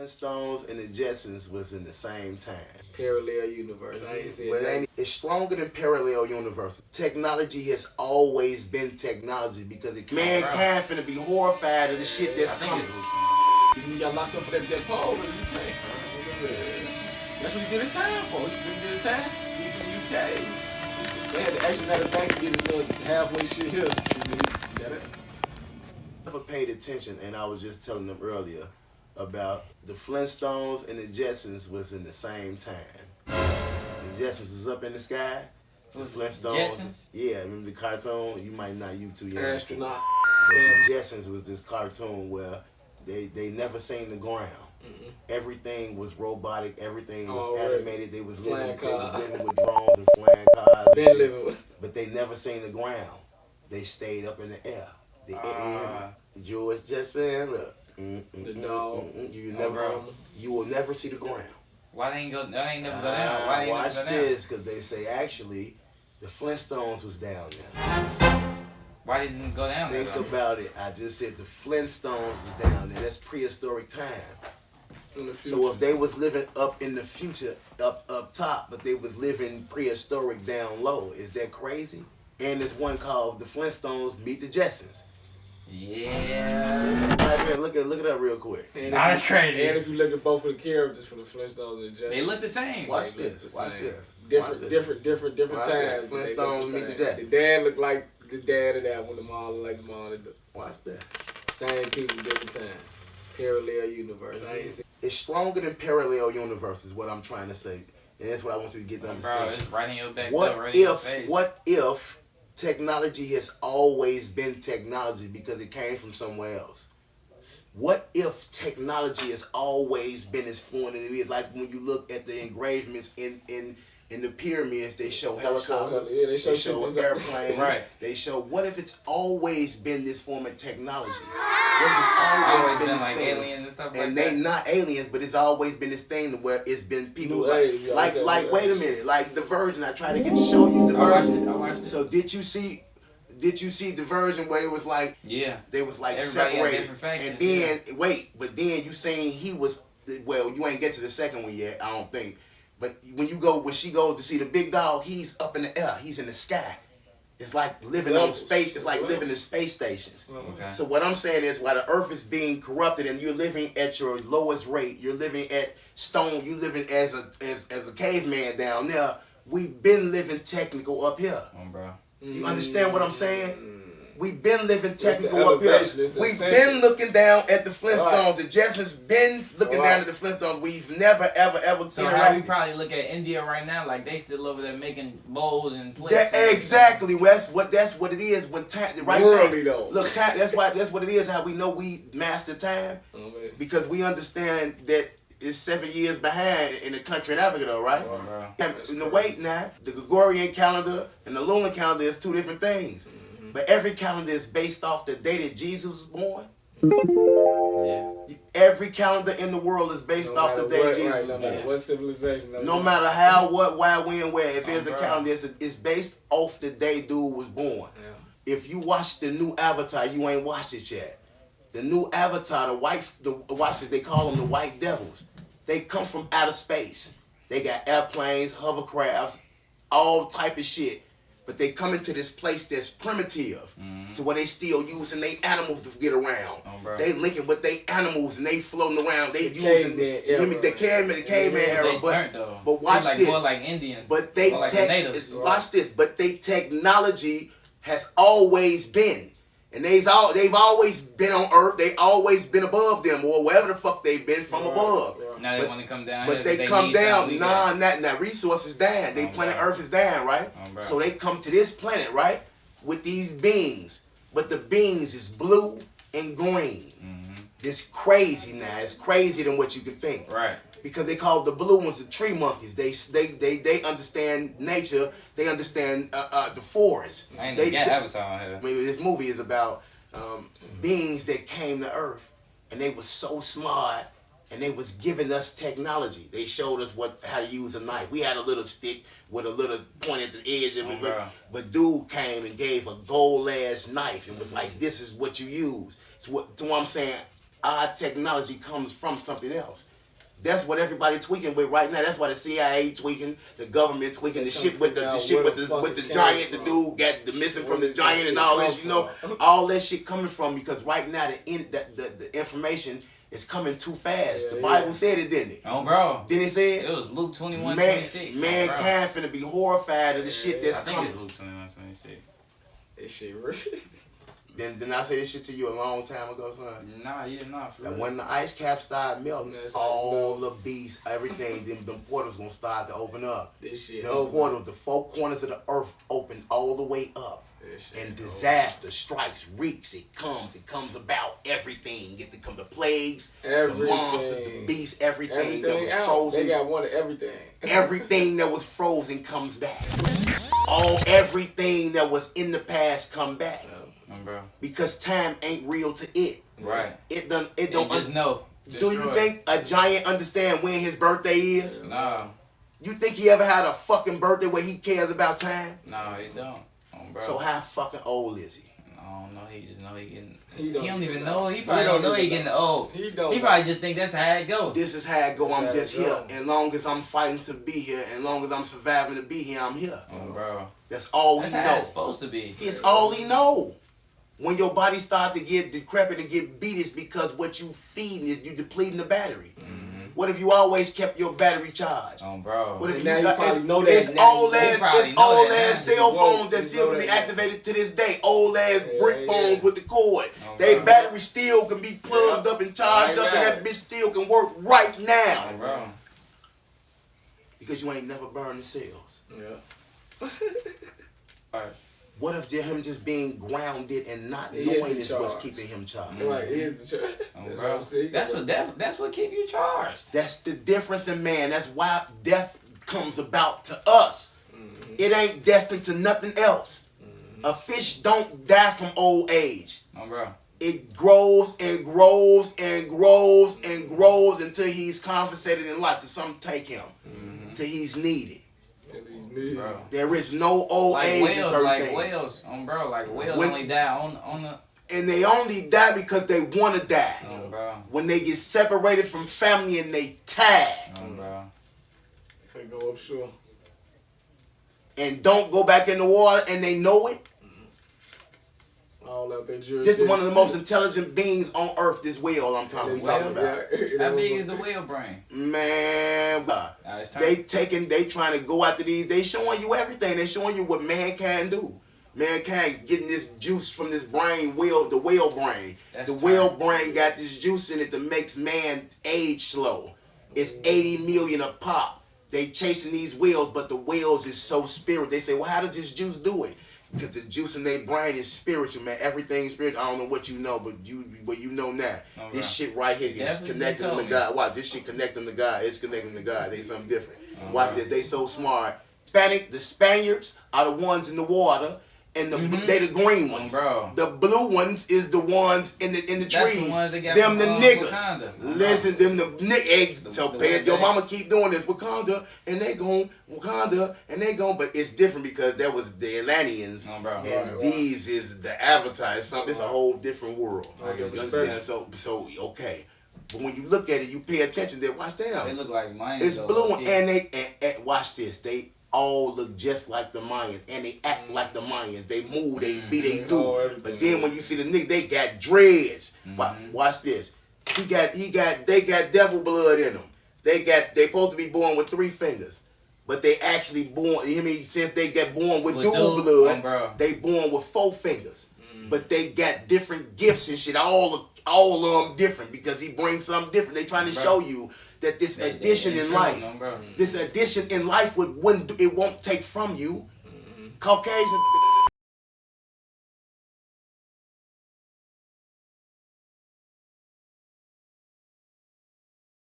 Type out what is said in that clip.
Flintstones and the Jetsons was in the same time. Parallel universe. I ain't saying that. It's stronger than parallel universe. Technology has always been technology because mankind finna be horrified of the shit that's coming. You got locked up for that pole in the UK. That's what he did his time for. He did his time. He's in the UK. They had to actually let him back to get his little halfway shit here. You got it? I never paid attention, and I was just telling them earlier about the Flintstones and the Jetsons was in the same time. The Jetsons was up in the sky. The Flintstones, Jetsons? Yeah, remember the cartoon? You might not, you too young. Astronaut. But the Jetsons was this cartoon where they never seen the ground. Everything was robotic. Everything was animated. They was living with drones and flying cars and shit. But they never seen the ground. They stayed up in the air. George just saying, look, the dog. You will never see the ground. Why they ain't never go down? Why they watch never go down? this, because they say actually the Flintstones was down there. Why didn't it go down there? Think about it. I just said the Flintstones was down there. That's prehistoric time. So if they was living up in the future, up top, but they was living prehistoric down low, is that crazy? And there's one called the Flintstones Meet the Jetsons. Yeah. Right here, look it up real quick. That's crazy. And if you look at both of the characters from the Flintstones and the Jetsons, they look the same. Watch this. Watch this. Different times. Flintstones Meet the Jetsons. The dad looked like the dad of that one. The mom looked like the mom of the. Watch that. Same people, different time. Parallel universe. I ain't seen. It's stronger than parallel universe is what I'm trying to say. And that's what I want you to get to understand. Bro, it's right in your back. What if technology has always been technology because it came from somewhere else? What if technology has always been as fluent as it is? Like when you look at the engravements in the pyramids, they show helicopters, they show airplanes, right. They show, what if it's always been this form of technology? What if it's always been like thing? Aliens and stuff And like they that? not aliens, but it's always been this thing where it's been people like wait a minute, like the Virgin. I tried to show you the Virgin. I watched it. So did you see the version where it was like they was like everybody separated, and then but then you saying he was, well, you ain't get to the second one yet, I don't think. But when she goes to see the big dog, he's up in the air, he's in the sky. It's like living on space. It's like living in space stations. Okay. So what I'm saying is, while the Earth is being corrupted and you're living at your lowest rate, you're living at stone, you living as a caveman down there. We've been living technical up here. Bro. You understand what I'm saying? We've been living technical up here. We've been looking down at the Flintstones. The Jetsons been looking down at the Flintstones. We've never, ever So how we probably look at India right now, like they still over there making bowls and plates. Exactly. That's what it is when time. Right. Worldly though. Look, time. That's what it is. How we know we master time, because we understand that it's 7 years behind in the country in Africa, though, right? In the wait now, the Gregorian calendar and the lunar calendar is two different things. But every calendar is based off the day that Jesus was born. Yeah. Every calendar in the world is based off the day Jesus was born. No matter what civilization. No matter how, what, why, when, where. If there's a calendar, it's based off the day dude was born. Yeah. If you watch the new Avatar, you ain't watched it yet. The new Avatar, they call them the White Devils. They come from outer space. They got airplanes, hovercrafts, all type of shit. But they come into this place that's primitive, to where they still using their animals to get around. They linking with their animals and they floating around. They using the caveman era. But watch this. More like Indians. But they watch this. But they technology has always been. And they've always been on Earth. They always been above them, or wherever the fuck they've been from above. Now they want to come down. But they come down. Not resources down. They planet Earth is down, right? So they come to this planet, right, with these beings. But the beings is blue and green. It's crazy now. It's crazier than what you can think. Right. Because they call the blue ones the tree monkeys. They understand nature. They understand the forest. I ain't got Avatar on here. Maybe this movie is about beings that came to Earth, and they were so smart, and they was giving us technology. They showed us how to use a knife. We had a little stick with a little point at the edge of it, but dude came and gave a gold-ass knife and was like, "This is what you use." So what I'm saying, our technology comes from something else. That's what everybody tweaking with right now. That's why the CIA tweaking, the government tweaking, the shit with the giant, the dude got the missing from the giant and all this. You know, all that shit coming from because right now the information is coming too fast. The Bible said it, didn't it? Oh, bro. Didn't it say it? It was Luke 21:26. Mankind finna be horrified of the shit that's coming. I think it's Luke 21:26. This shit real. Didn't I say this shit to you a long time ago, son? Nah. And when the ice cap started melting, all the beasts, everything, them portals gonna start to open up. This shit them portals, the four corners of the earth open all the way up. And disaster strikes, reeks, it comes about. Everything. Get to come the plagues, the monsters, the beasts, everything that was frozen. They got one of everything. Everything that was frozen comes back. Everything that was in the past come back. Bro. Because time ain't real to it. Right. It don't just know. Do you think a giant understand when his birthday is? No. You think he ever had a fucking birthday where he cares about time? No, he don't. Bro. So how fucking old is he? I don't know. He just know he getting. He don't even know. He probably don't know he getting old. He probably just think that's how it goes. This is how it go. I'm just here. As long as I'm fighting to be here, as long as I'm surviving to be here, I'm here. Oh, bro. That's all he know. That's how it's supposed to be. It's all he know. When your body starts to get decrepit and get beat, it's because what you feeding is you depleting the battery. Mm-hmm. What if you always kept your battery charged? Oh, bro. What if now you you probably know that. It's old ass cell phones that still can be activated to this day. Old ass brick phones with the cord. They battery still can be plugged up and charged up, and that bitch still can work right now. Oh, bro. Because you ain't never burned the cells. Yeah. What if him just being grounded and not knowing is what's keeping him charged? Right, here's the charge. That's what keep you charged. That's the difference in man. That's why death comes about to us. Mm-hmm. It ain't destined to nothing else. Mm-hmm. A fish don't die from old age. Oh, bro. It grows and grows and grows and grows until he's compensated in life, till something take him, till he's needed. Bro. There is no old age in certain things. Whales, whales only die on the. And they only die because they want to die. Oh, bro. When they get separated from family and they tag. Oh, bro. If they go upshore. And don't go back in the water and they know it. All out there jurisdiction. This is one of the most intelligent beings on earth, this whale I'm talking about. How big is the whale brain? Man, they trying to go after these. They showing you everything. They showing you what mankind do. Mankind getting this juice from this brain, the whale brain. The whale brain got this juice in it that makes man age slow. It's 80 million a pop. They chasing these whales, but the whales is so spirit. They say, well, how does this juice do it? Because the juice in their brain is spiritual, man. Everything's spiritual. I don't know what you know, but you know now. Okay. This shit right here is connecting them to God. Watch, this shit connect them to God. It's connecting them to God. They something different. Okay. Watch this. They so smart. The Spaniards are the ones in the water, and they the green ones. Bro. The blue ones is the ones in the trees. The ones that got them the niggas. Wakanda. Listen, them the niggas. So your mama keep doing this. Wakanda, and they gon' but it's different because that was the Atlanteans, and these is the Avatar. It's a whole different world. You understand? So okay. But when you look at it, you pay attention. Then watch them. They look like Mayans. It's blue, and watch this. They all look just like the Mayans, and they act like the Mayans. They move, they be, they do. But then when you see the nigga, they got dreads. Watch this. They got devil blood in them. They supposed to be born with 3 fingers, but they actually born. You mean since they get born with dual blood, they born with 4 fingers. But they got different gifts and shit. All of them different because he brings something different. They trying to show you that this addition in life, it won't take from you. Caucasian.